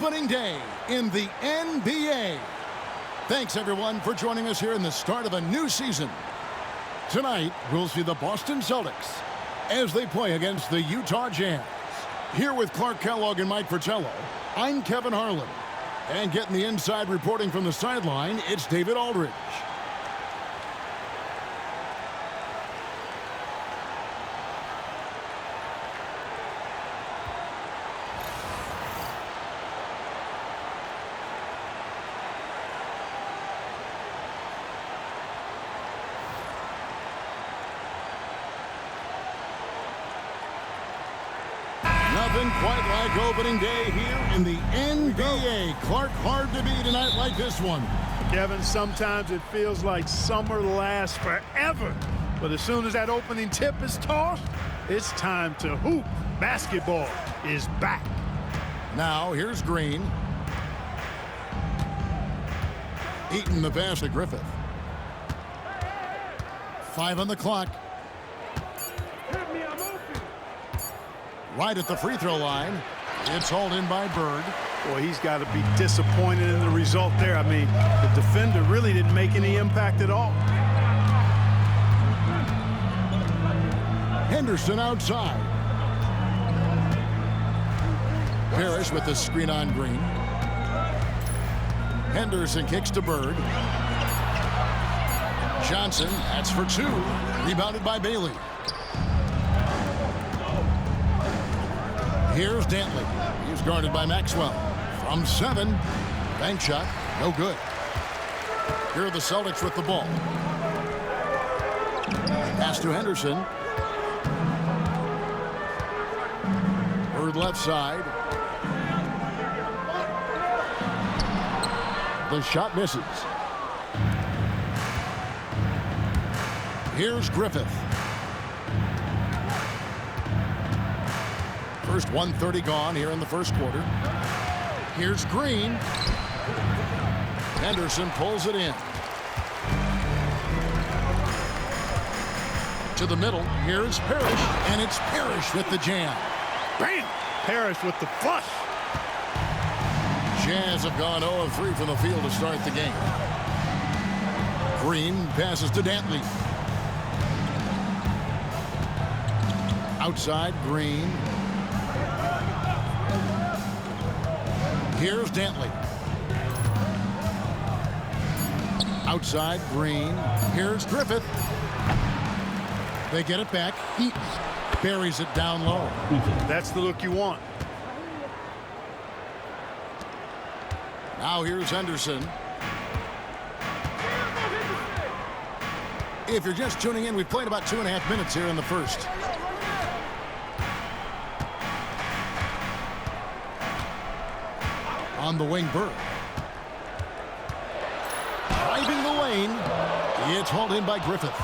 Opening day in the NBA. Thanks, everyone, for joining us here in the start of a new season. Tonight, we'll see the Boston Celtics as they play against the Utah Jazz. Here with Clark Kellogg and Mike Fratello, I'm Kevin Harlan. And getting the inside reporting from the sideline, it's David Aldridge. Nothing quite like opening day here in the NBA. Clark, hard to beat a night like this one. Kevin, sometimes it feels like summer lasts forever. But as soon as that opening tip is tossed, it's time to hoop. Basketball is back. Now, here's Green. Eaton the pass to Griffith. 5 on the clock. Right at the free throw line. It's hauled in by Bird. Boy, he's got to be disappointed in the result there. I mean, the defender really didn't make any impact at all. Henderson outside. Parrish with the screen on Green. Henderson kicks to Bird. Johnson, that's for 2. Rebounded by Bailey. Here's Dantley. He's guarded by Maxwell. From 7. Bank shot. No good. Here are the Celtics with the ball. Pass to Henderson. Bird left side. The shot misses. Here's Griffith. First 1:30 gone here in the first quarter. Here's Green. Henderson pulls it in. To the middle. Here's Parrish. And it's Parrish with the jam. Bam! Parrish with the flush. Jazz have gone 0 of 3 from the field to start the game. Green passes to Dantley. Outside, Green. Here's Dantley. Outside, Green. Here's Griffith. They get it back. Eaton buries it down low. That's the look you want. Now here's Henderson. If you're just tuning in, we've played about 2.5 minutes here in the first. On the wing, Bird. Driving the lane. It's hauled in by Griffith.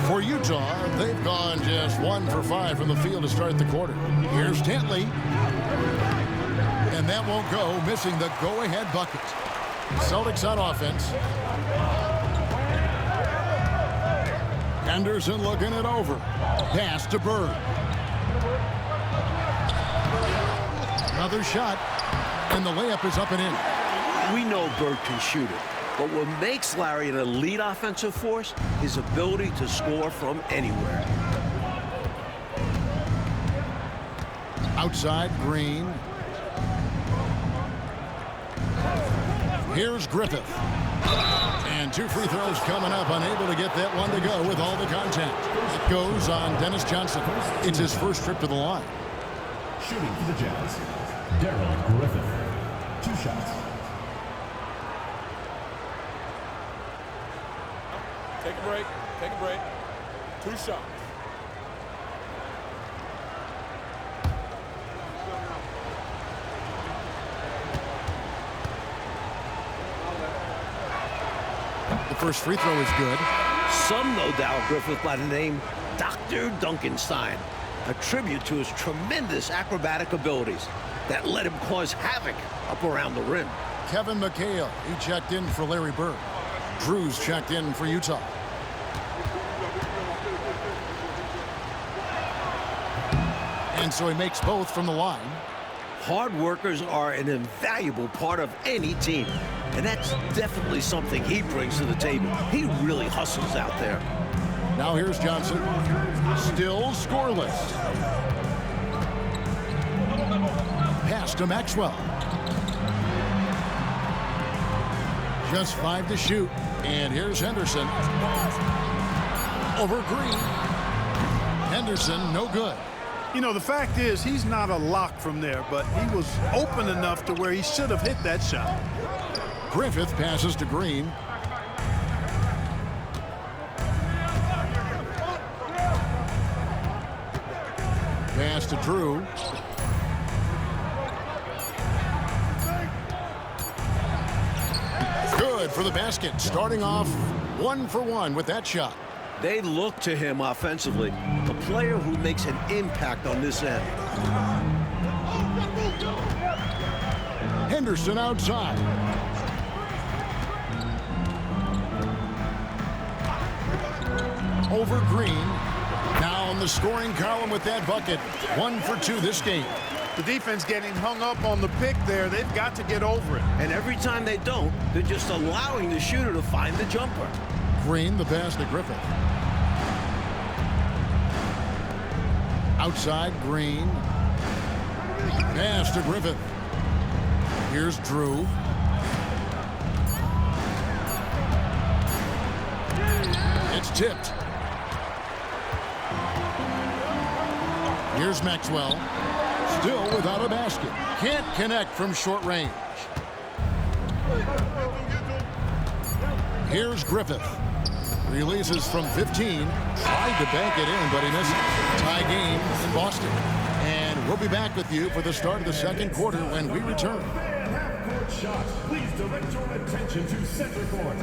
For Utah, they've gone just 1 for 5 from the field to start the quarter. Here's Dantley. And that won't go, missing the go-ahead bucket. Celtics on offense. Henderson looking it over. Pass to Bird. Another shot. And the layup is up and in. We know Bird can shoot it, but what makes Larry an elite offensive force is his ability to score from anywhere. Outside, Green. Here's Griffith. And 2 free throws coming up, unable to get that one to go with all the contact. It goes on Dennis Johnson. It's his first trip to the line. Shooting for the Jazz, Darryl Griffith. 2 shots. Take a break. Take a break. 2 shots. The first free throw is good. Some know Darryl Griffith by the name Dr. Duncanstein, a tribute to his tremendous acrobatic abilities that let him cause havoc up around the rim. Kevin McHale, he checked in for Larry Bird. Drews checked in for Utah. And so he makes both from the line. Hard workers are an invaluable part of any team, and that's definitely something he brings to the table. He really hustles out there. Now here's Johnson. Still scoreless. Pass to Maxwell. Just 5 to shoot. And here's Henderson. Over Green. Henderson, no good. You know, the fact is he's not a lock from there, but he was open enough to where he should have hit that shot. Griffith passes to Green. Pass to Drew. Good for the basket. Starting off 1 for 1 with that shot. They look to him offensively, a player who makes an impact on this end. Henderson outside. Over Green. Now on the scoring column with that bucket. 1 for 2 this game. The defense getting hung up on the pick there. They've got to get over it. And every time they don't, they're just allowing the shooter to find the jumper. Green, the pass to Griffith. Outside, Green. Pass to Griffith. Here's Drew. It's tipped. Here's Maxwell. Still without a basket. Can't connect from short range. Here's Griffith. Releases from 15. Tried to bank it in, but he missed it. Tie game in Boston. And we'll be back with you for the start of the second quarter when we return. Half-court shots. Please direct your attention to center court.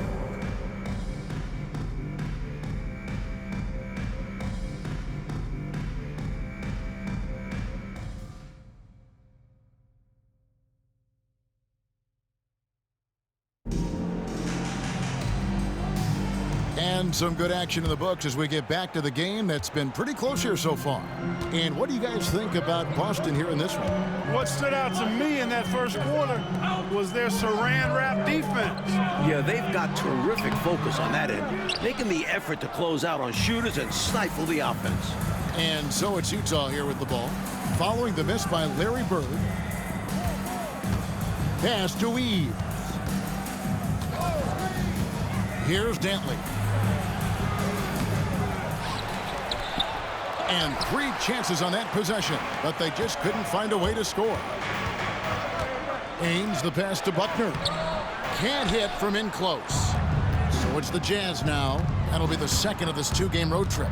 And some good action in the books as we get back to the game that's been pretty close here so far. And what do you guys think about Boston here in this one? What stood out to me in that first quarter was their saran wrap defense. Yeah, they've got terrific focus on that end, making the effort to close out on shooters and stifle the offense. And so it's Utah here with the ball. Following the miss by Larry Bird. Pass to Eves. Here's Dantley. And 3 chances on that possession, but they just couldn't find a way to score. Ames the pass to Buckner. Can't hit from in close. So it's the Jazz now. That'll be the second of this 2-game road trip.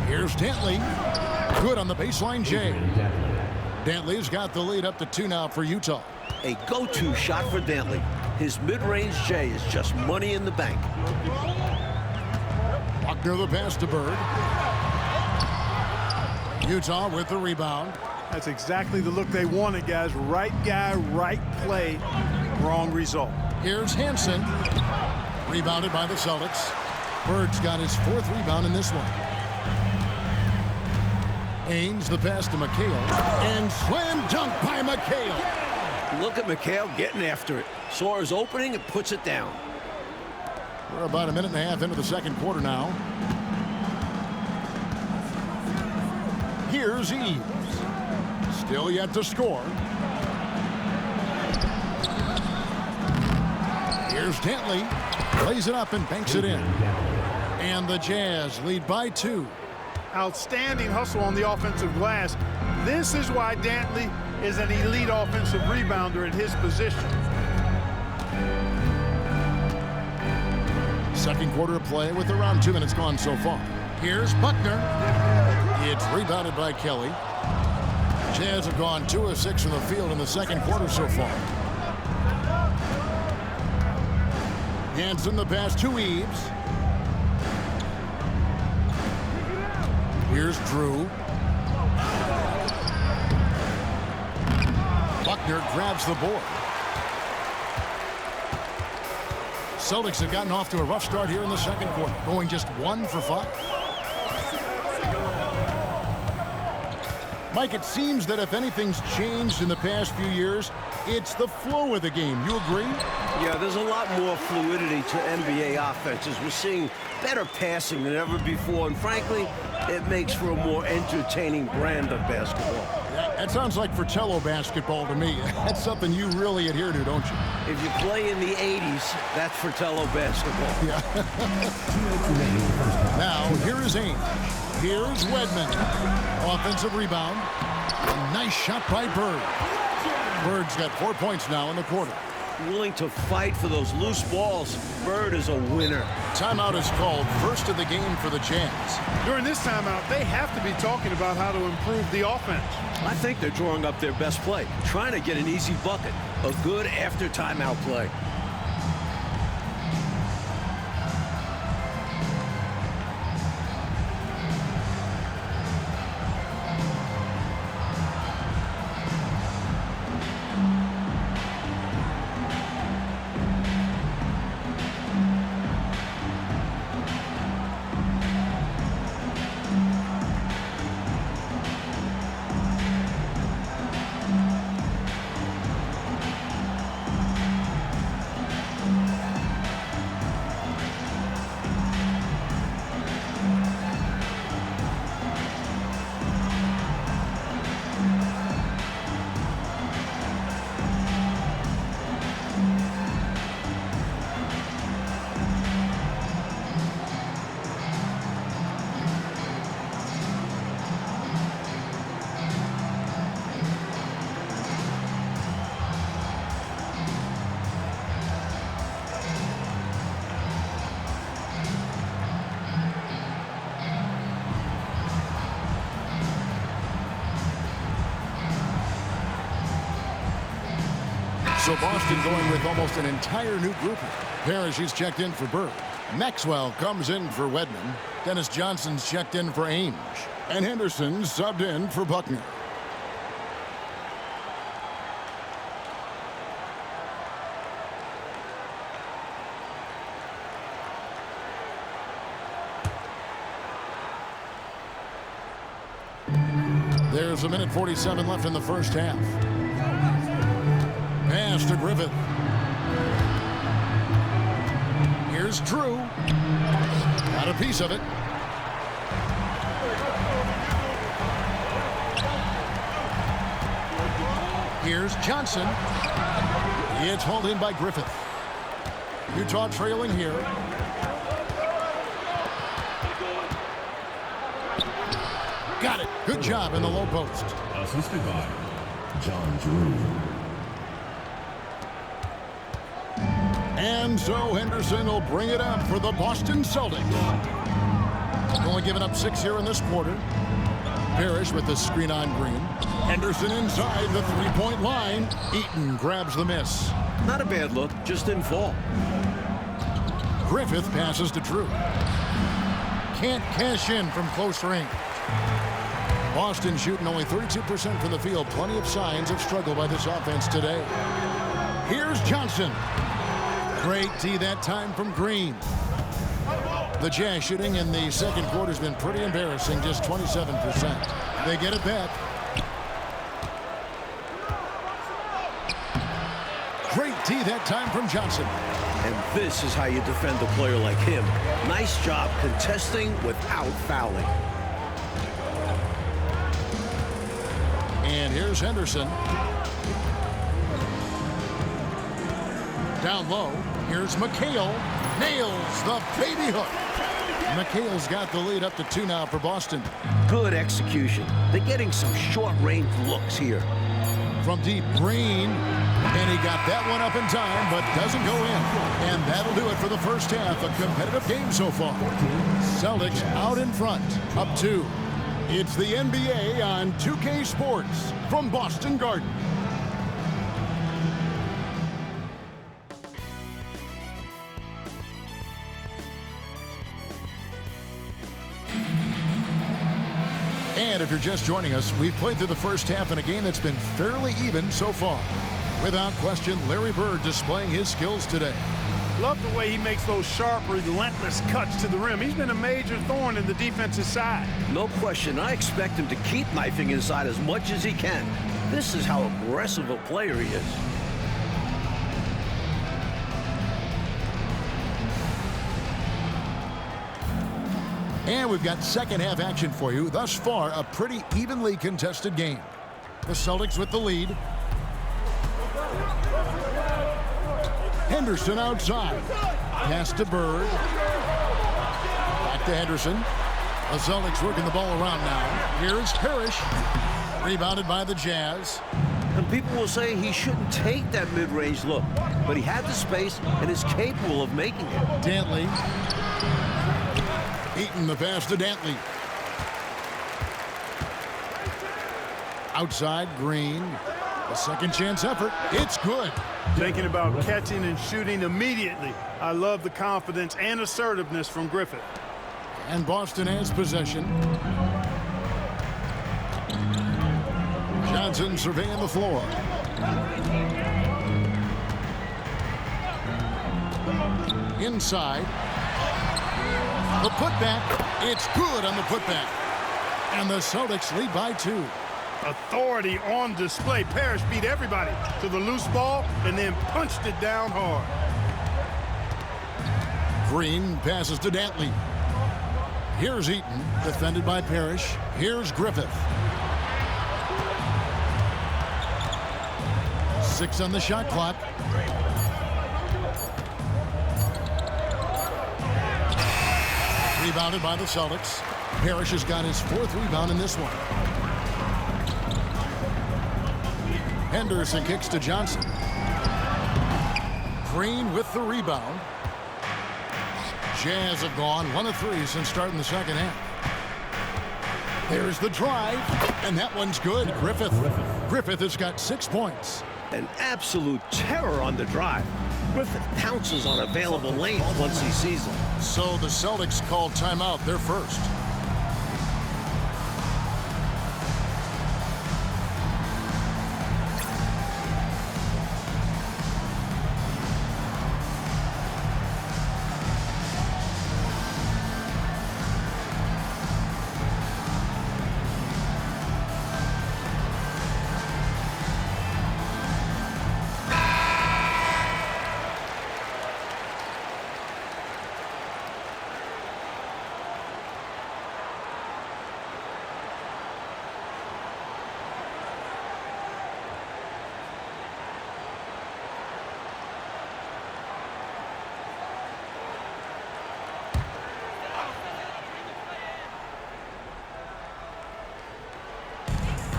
Here's Dantley. Good on the baseline, Jay. Dantley's got the lead up to 2 now for Utah. A go-to shot for Dantley. His mid-range J is just money in the bank. Buckner the pass to Bird. Utah with the rebound. That's exactly the look they wanted, guys. Right guy, right play, wrong result. Here's Hansen. Rebounded by the Celtics. Bird's got his 4th rebound in this one. Ames the pass to McHale. And slam dunk by McHale. Look at McHale getting after it. Saw his opening and puts it down. We're about a minute and a half into the second quarter now. Here's Eves. Still yet to score. Here's Dantley. Plays it up and banks it in. And the Jazz lead by 2. Outstanding hustle on the offensive glass. This is why Dantley is an elite offensive rebounder at his position. Second quarter of play with around 2 minutes gone so far. Here's Buckner. It's rebounded by Kelly. Jazz have gone 2 of 6 from the field in the second quarter so far. Hansen the pass to Eves. Here's Drew. Buckner grabs the board. Celtics have gotten off to a rough start here in the second quarter, going just 1 for 5. Mike, it seems that if anything's changed in the past few years, it's the flow of the game. You agree? Yeah, there's a lot more fluidity to NBA offenses. We're seeing better passing than ever before, and frankly, it makes for a more entertaining brand of basketball. That sounds like Fratello basketball to me. That's something you really adhere to, don't you? If you play in the 80s, that's Fratello basketball. Yeah. Now, here is Ainge. Here's Wedman. Offensive rebound. A nice shot by Bird. Bird's got 4 points now in the quarter. Willing to fight for those loose balls. Bird is a winner. Timeout is called, first of the game for the Jazz. During this timeout, they have to be talking about how to improve the offense. I think they're drawing up their best play, trying to get an easy bucket. A good after timeout play. So Boston going with almost an entire new group. Parrish is checked in for Bird. Maxwell comes in for Wedman. Dennis Johnson's checked in for Ainge. And Henderson subbed in for Buckner. There's a minute 47 left in the first half. Pass to Griffith. Here's Drew. Got a piece of it. Here's Johnson. It's hauled in by Griffith. Utah trailing here. Got it. Good job in the low post. Assisted by John Drew. And so Henderson will bring it up for the Boston Celtics. Only giving up 6 here in this quarter. Parrish with the screen on Green. Henderson inside the three-point line. Eaton grabs the miss. Not a bad look, just didn't fall. Griffith passes to Drew. Can't cash in from close range. Boston shooting only 32% from the field. Plenty of signs of struggle by this offense today. Here's Johnson. Great D that time from Green. The Jazz shooting in the second quarter has been pretty embarrassing, just 27%. They get it back. Great D that time from Johnson. And this is how you defend a player like him. Nice job contesting without fouling. And here's Henderson. Down low, here's McHale. Nails the baby hook. McHale's got the lead up to 2 now for Boston. Good execution. They're getting some short-range looks here. From deep, Green. And he got that one up in time, but doesn't go in. And that'll do it for the first half. A competitive game so far. Celtics out in front, up 2. It's the NBA on 2K Sports from Boston Garden. And if you're just joining us, we've played through the first half in a game that's been fairly even so far. Without question, Larry Bird displaying his skills today. Love the way he makes those sharp, relentless cuts to the rim. He's been a major thorn in the defensive side. No question. I expect him to keep knifing inside as much as he can. This is how aggressive a player he is. And we've got second half action for you. Thus far, a pretty evenly contested game. The Celtics with the lead. Henderson outside. Pass to Bird. Back to Henderson. The Celtics working the ball around now. Here's Parrish. Rebounded by the Jazz. And people will say he shouldn't take that mid-range look, but he had the space and is capable of making it. Dantley. Eaton the pass to Dantley. Outside, Green. A second chance effort. It's good. Thinking about catching and shooting immediately. I love the confidence and assertiveness from Griffith. And Boston has possession. Johnson surveying the floor. Inside. The putback. It's good on the putback. And the Celtics lead by 2. Authority on display. Parrish beat everybody to the loose ball and then punched it down hard. Green passes to Dantley. Here's Eaton, defended by Parrish. Here's Griffith. 6 on the shot clock. Rebounded by the Celtics. Parrish has got his 4th rebound in this one. Henderson kicks to Johnson. Green with the rebound. Jazz have gone 1 of 3 since starting the second half. There's the drive, and that one's good. Griffith has got 6 points. An absolute terror on the drive. Griffith pounces on available lanes once he sees them. So the Celtics called timeout, their first.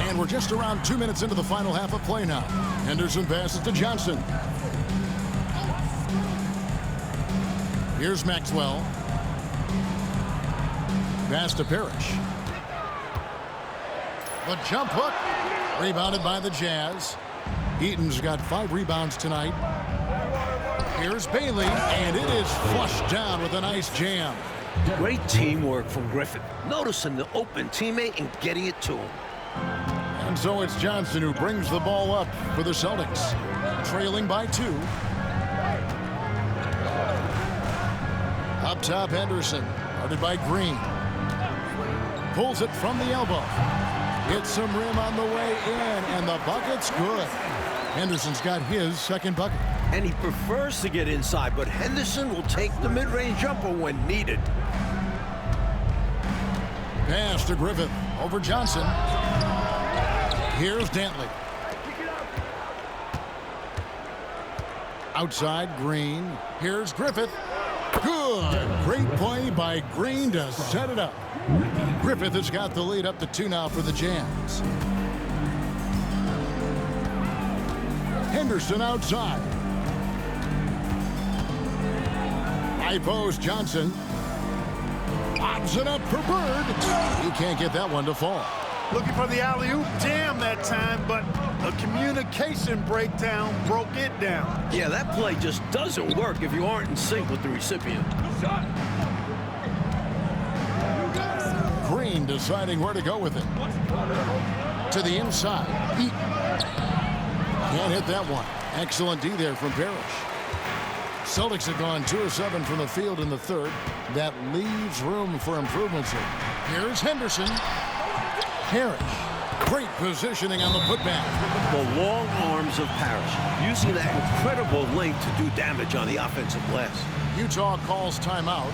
And we're just around 2 minutes into the final half of play now. Henderson passes to Johnson. Here's Maxwell. Pass to Parrish. The jump hook. Rebounded by the Jazz. Eaton's got 5 rebounds tonight. Here's Bailey, and it is flushed down with a nice jam. Great teamwork from Griffith. Noticing the open teammate and getting it to him. And so it's Johnson who brings the ball up for the Celtics, trailing by 2. Up top, Henderson, guarded by Green. Pulls it from the elbow. Hits some rim on the way in, and the bucket's good. Henderson's got his 2nd bucket. And he prefers to get inside, but Henderson will take the mid-range jumper when needed. Pass to Griffith over Johnson. Here's Dantley. Outside, Green. Here's Griffith. Good. Great play by Green to set it up. Griffith has got the lead up to 2 now for the Jazz. Henderson outside. High post, Johnson. Lobs it up for Bird. He can't get that one to fall. Looking for the alley-oop jam that time, but a communication breakdown broke it down. Yeah, that play just doesn't work if you aren't in sync with the recipient. Green deciding where to go with it. To the inside. Can't hit that one. Excellent D there from Parrish. Celtics have gone 2 of 7 from the field in the third. That leaves room for improvements. Here's Henderson. Parrish. Great positioning on the putback. The long arms of Parrish, using that incredible length to do damage on the offensive glass. Utah calls timeout.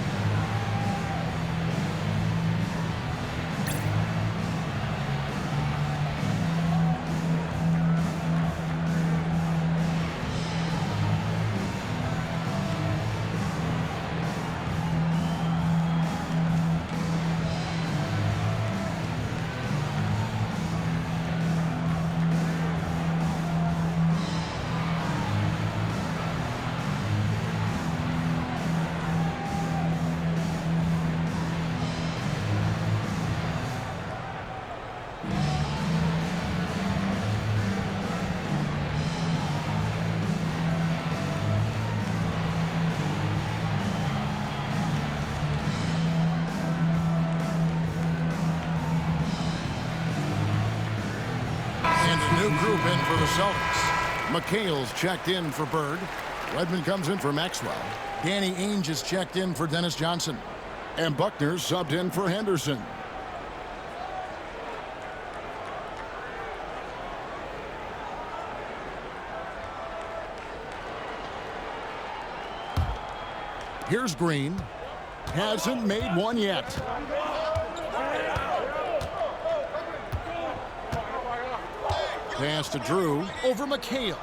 New group in for the Celtics. McHale's checked in for Bird. Redmond comes in for Maxwell. Danny Ainge is checked in for Dennis Johnson. And Buckner subbed in for Henderson. Here's Green. Hasn't made one yet. Pass to Drew over McHale.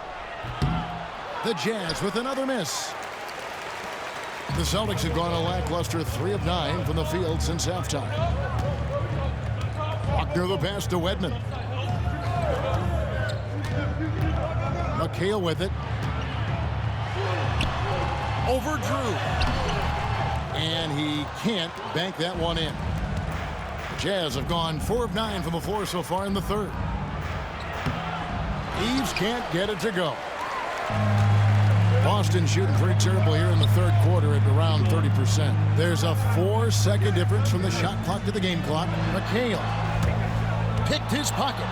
The Jazz with another miss. The Celtics have gone a lackluster 3 of 9 from the field since halftime. Buckner the pass to Wedman. McHale with it. Over Drew. And he can't bank that one in. The Jazz have gone 4 of 9 from the floor so far in the third. Eves can't get it to go. Boston shooting pretty terrible here in the third quarter at around 30%. There's a 4-second difference from the shot clock to the game clock. McHale picked his pocket.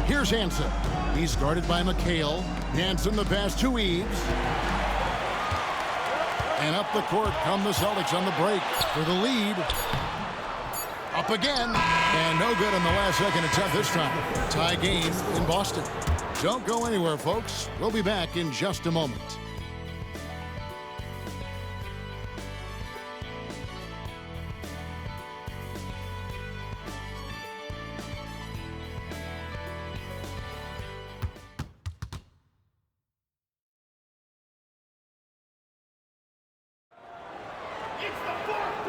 Here's Hansen. He's guarded by McHale. Hansen the pass to Eves. And up the court come the Celtics on the break for the lead. Up again, and no good in the last second attempt this time. Tie game in Boston. Don't go anywhere, folks. We'll be back in just a moment.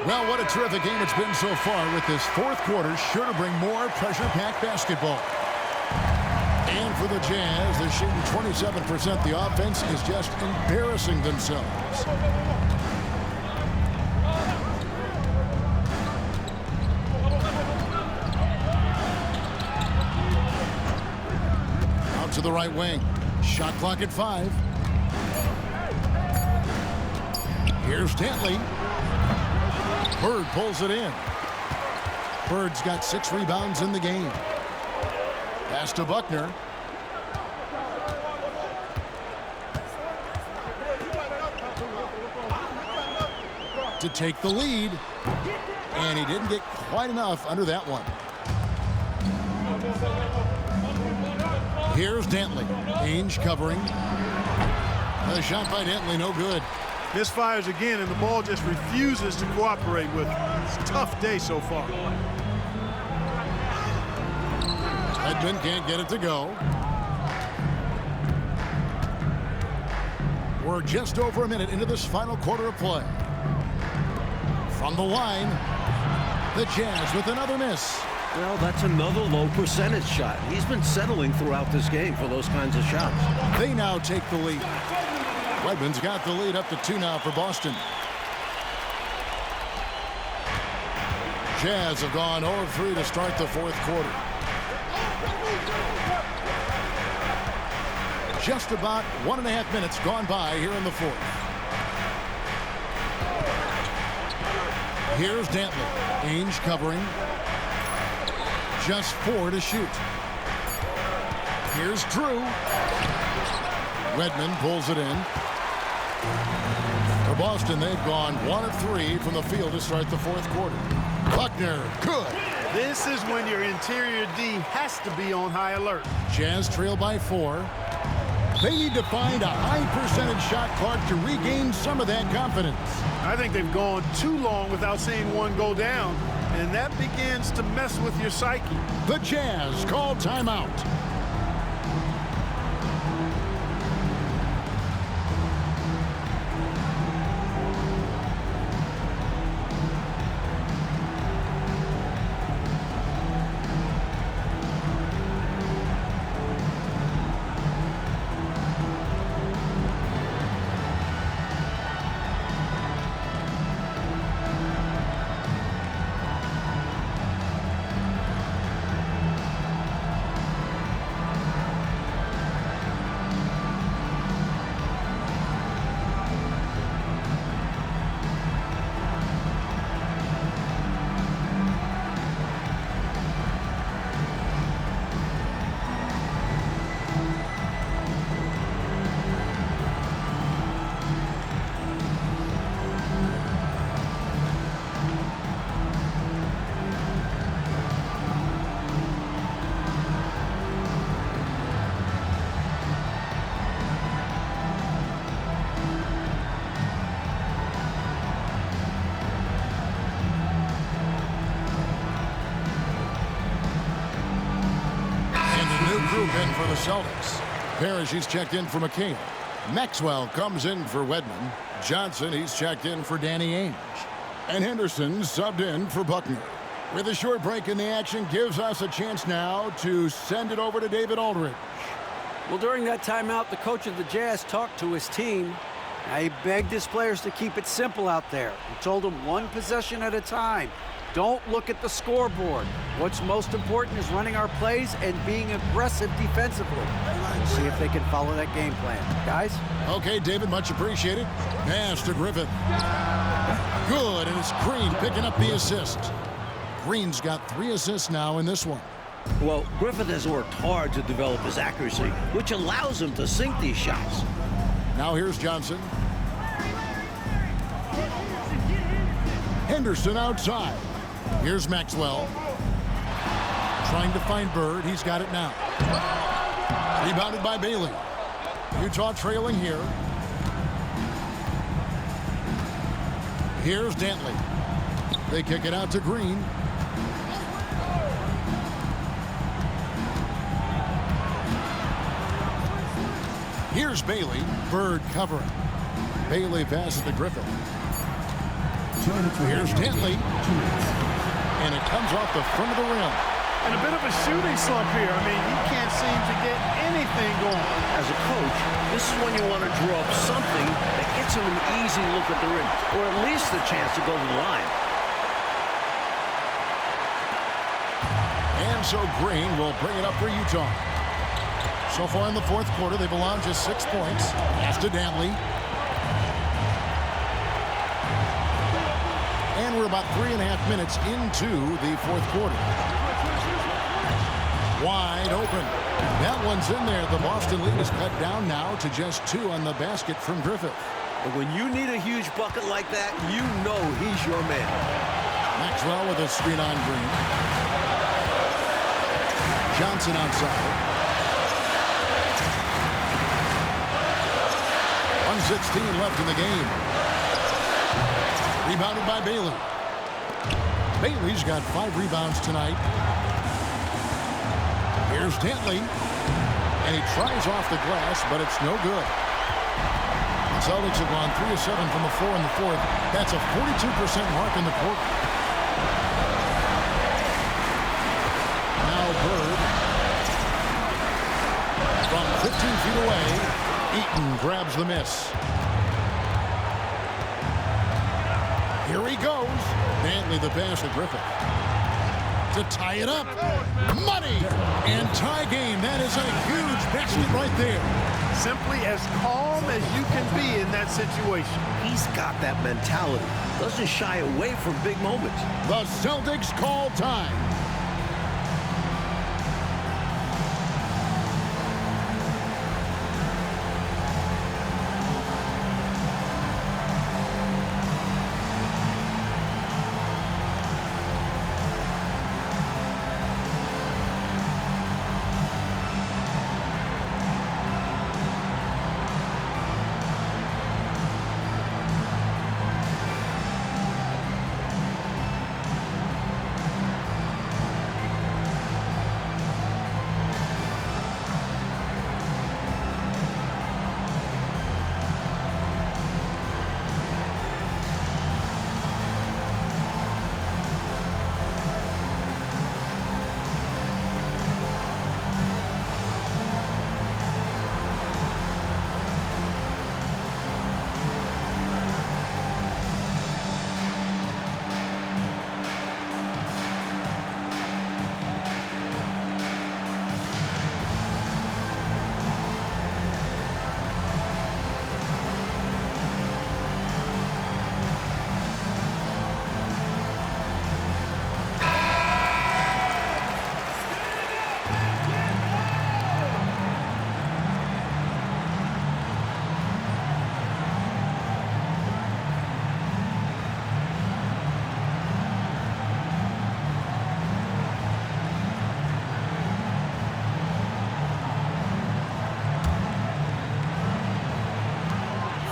Well, what a terrific game it's been so far, with this fourth quarter sure to bring more pressure-packed basketball. And for the Jazz, they're shooting 27%. The offense is just embarrassing themselves. Out to the right wing. Shot clock at 5. Here's Dantley. Bird pulls it in. Bird's got 6 rebounds in the game. Pass to Buckner. To take the lead. And he didn't get quite enough under that one. Here's Dantley. Ainge covering. The shot by Dantley, no good. Misfires again, and the ball just refuses to cooperate with it. It's a tough day so far. Edmond can't get it to go. We're just over a minute into this final quarter of play. From the line, the Jazz with another miss. Well, that's another low percentage shot. He's been settling throughout this game for those kinds of shots. They now take the lead. Redmond's got the lead up to 2 now for Boston. Jazz have gone 0-3 to start the fourth quarter. Just about 1.5 minutes gone by here in the fourth. Here's Dantley. Ainge covering. Just 4 to shoot. Here's Drew. Redmond pulls it in. For Boston, they've gone 1 of 3 from the field to start the fourth quarter. Buckner, good. This is when your interior D has to be on high alert. Jazz trail by 4. They need to find a high percentage shot clock to regain some of that confidence. I think they've gone too long without seeing one go down, and that begins to mess with your psyche. The Jazz call timeout. Group in for the Celtics. Parrish, he's checked in for McHale. Maxwell comes in for Wedman. Johnson, he's checked in for Danny Ainge. And Henderson subbed in for Buckner. With a short break in the action, gives us a chance now to send it over to David Aldridge. Well, during that timeout, the coach of the Jazz talked to his team. He begged his players to keep it simple out there. He told them one possession at a time. Don't look at the scoreboard. What's most important is running our plays and being aggressive defensively. Let's see if they can follow that game plan. Guys? Okay, David, much appreciated. Pass to Griffith. Good, and it's Green picking up the assist. Green's got 3 assists now in this one. Well, Griffith has worked hard to develop his accuracy, which allows him to sink these shots. Now here's Johnson. Henderson outside. Here's Maxwell. Trying to find Bird. He's got it now. Rebounded by Bailey. Utah trailing here. Here's Dantley. They kick it out to Green. Here's Bailey. Bird covering. Bailey passes to Griffith. Here's Dantley. And it comes off the front of the rim. And a bit of a shooting slump here. I mean, he can't seem to get anything going. As a coach, this is when you want to draw up something that gets him an easy look at the rim, or at least a chance to go to the line. And so Green will bring it up for Utah. So far in the fourth quarter, they've allowed just 6 points. Pass to Dantley. And we're about 3.5 minutes into the fourth quarter. Wide open. That one's in there. The Boston lead is cut down now to just 2 on the basket from Griffith. And when you need a huge bucket like that, you know he's your man. Maxwell with a screen on Green. Johnson outside. 1:16 left in the game. Rebounded by Bailey. Bailey's got 5 rebounds tonight. Here's Dantley. And he tries off the glass, but it's no good. The Celtics have gone 3 of 7 from the floor in the fourth. That's a 42% mark in the quarter. Now Bird. From 15 feet away, Eaton grabs the miss. Here he goes. Dantley the pass to Griffith. To tie it up. Money! And tie game. That is a huge basket right there. Simply as calm as you can be in that situation. He's got that mentality. Doesn't shy away from big moments. The Celtics call time.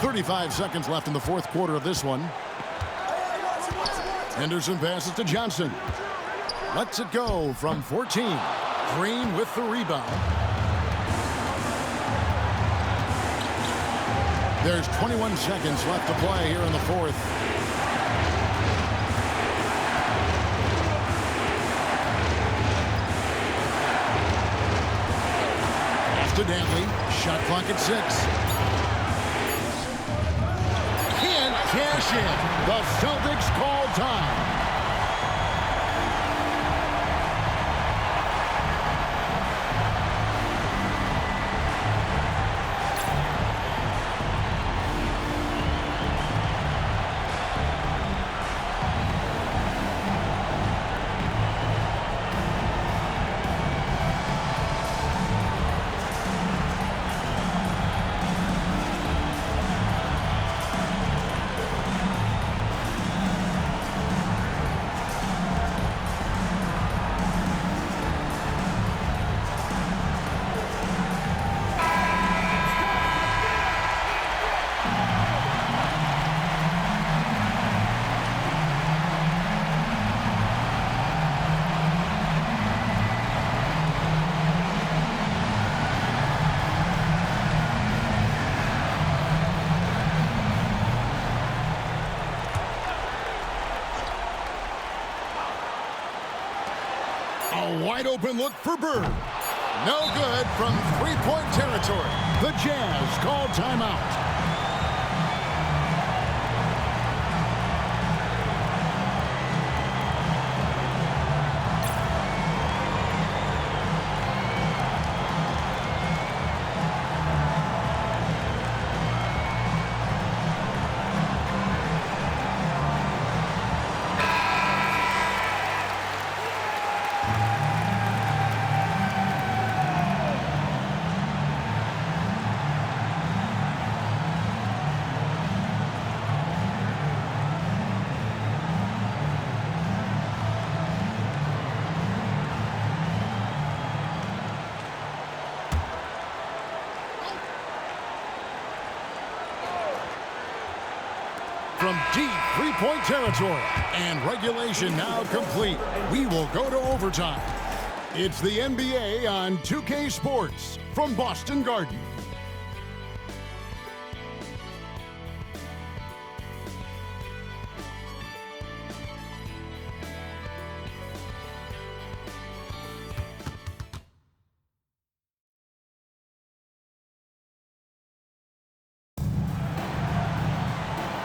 35 seconds left in the fourth quarter of this one. Henderson passes to Johnson. Lets it go from 14. Green with the rebound. There's 21 seconds left to play here in the fourth. Pass to Dantley. Shot clock at 6. Can't cash in. The Celtics call time. A wide open look for Bird. No good from three-point territory. The Jazz call timeout. From deep three-point territory. And regulation now complete. We will go to overtime. It's the NBA on 2K Sports from Boston Garden.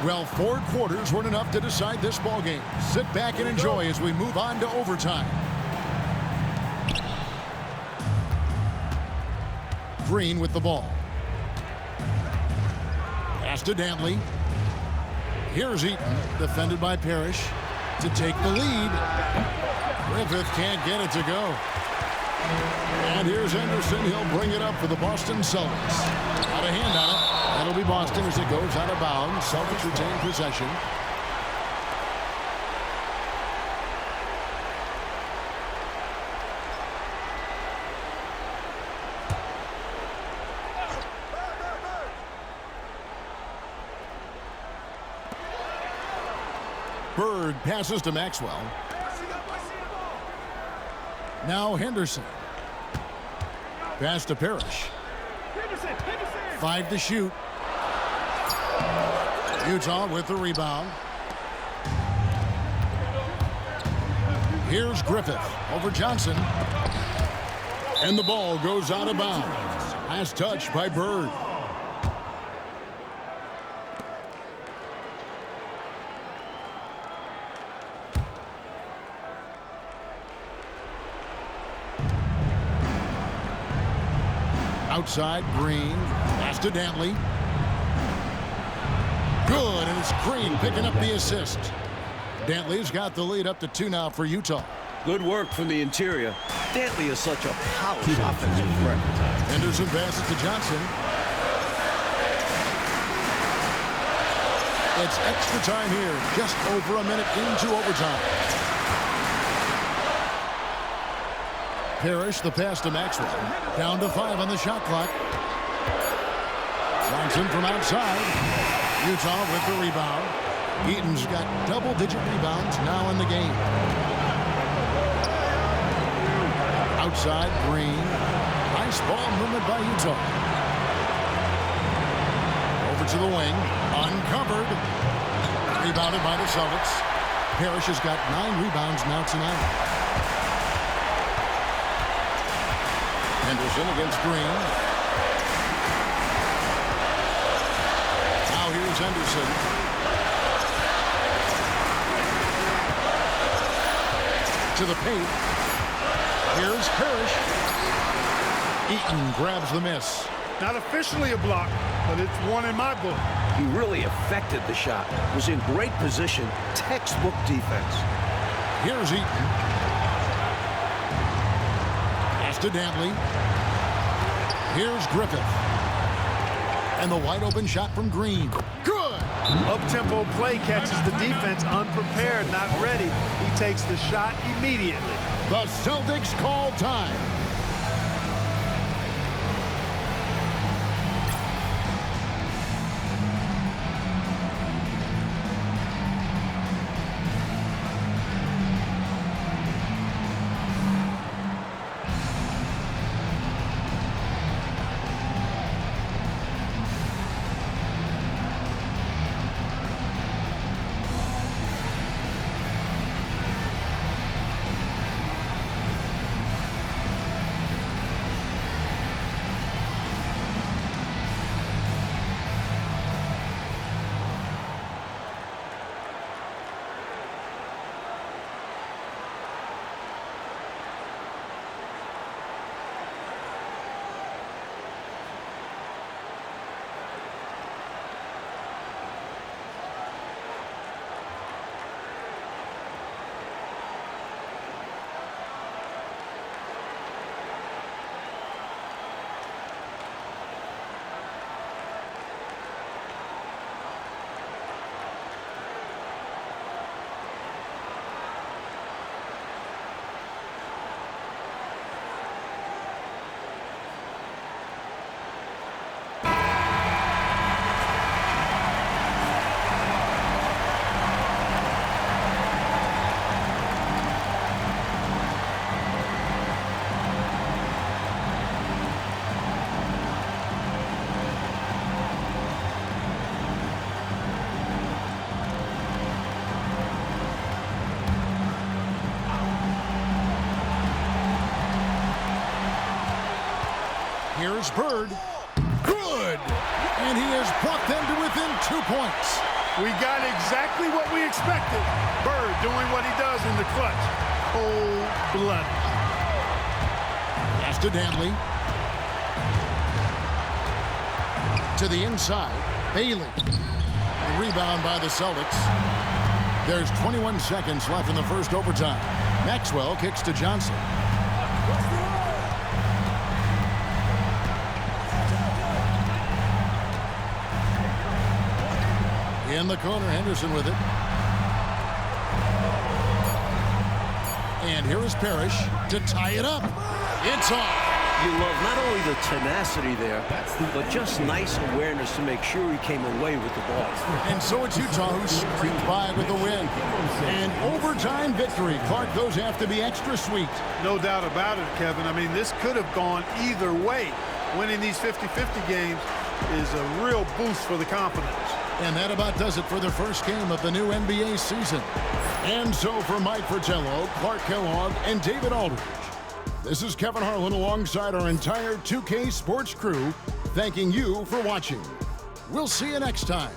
Well, 4 quarters weren't enough to decide this ballgame. Sit back and enjoy as we move on to overtime. Green with the ball. Pass to Dantley. Here's Eaton, defended by Parrish, to take the lead. Griffith can't get it to go. And here's Henderson. He'll bring it up for the Boston Celtics. Got a hand on it. That'll be Boston as it goes out of bounds. Celtics retain possession. Bird passes to Maxwell. Now Henderson. Pass to Parrish. 5 to shoot. Utah with the rebound. Here's Griffith over Johnson. And the ball goes out of bounds. Last touch by Bird. Outside, Green. Pass to Dantley. Good, and it's Green picking up the assist. Dantley's got the lead up to 2 now for Utah. Good work from the interior. Dantley is such a polished offensive threat. Henderson passes to Johnson. It's extra time here, just over a minute into overtime. Parrish, the pass to Maxwell. Down to 5 on the shot clock. Johnson from outside. Utah with the rebound. Eaton's got double-digit rebounds now in the game. Outside, Green. Nice ball movement by Utah. Over to the wing. Uncovered. Rebounded by the Celtics. Parrish has got 9 rebounds now tonight. Henderson against Green. Now here's Henderson. To the paint. Here's Parrish. Eaton grabs the miss. Not officially a block, but it's one in my book. He really affected the shot. Was in great position. Textbook defense. Here's Eaton. Pass to Dantley. Here's Griffith. And the wide open shot from Green. Good! Up-tempo play catches the defense unprepared, not ready. He takes the shot immediately. The Celtics call time. Here's Bird. Good! And he has brought them to within 2 points. We got exactly what we expected. Bird doing what he does in the clutch. Cold-blooded. Pass to Dantley. To the inside. Bailey. The rebound by the Celtics. There's 21 seconds left in the first overtime. Maxwell kicks to Johnson. In the corner, Henderson with it. And here is Parrish to tie it up. It's off. You love not only the tenacity there, but just nice awareness to make sure he came away with the ball. And so it's Utah who scraped by with the win. An overtime victory. Clark, those have to be extra sweet. No doubt about it, Kevin. I mean, this could have gone either way. Winning these 50-50 games is a real boost for the confidence. And that about does it for the first game of the new NBA season. And so for Mike Fratello, Clark Kellogg, and David Aldridge, this is Kevin Harlan alongside our entire 2K Sports crew, thanking you for watching. We'll see you next time.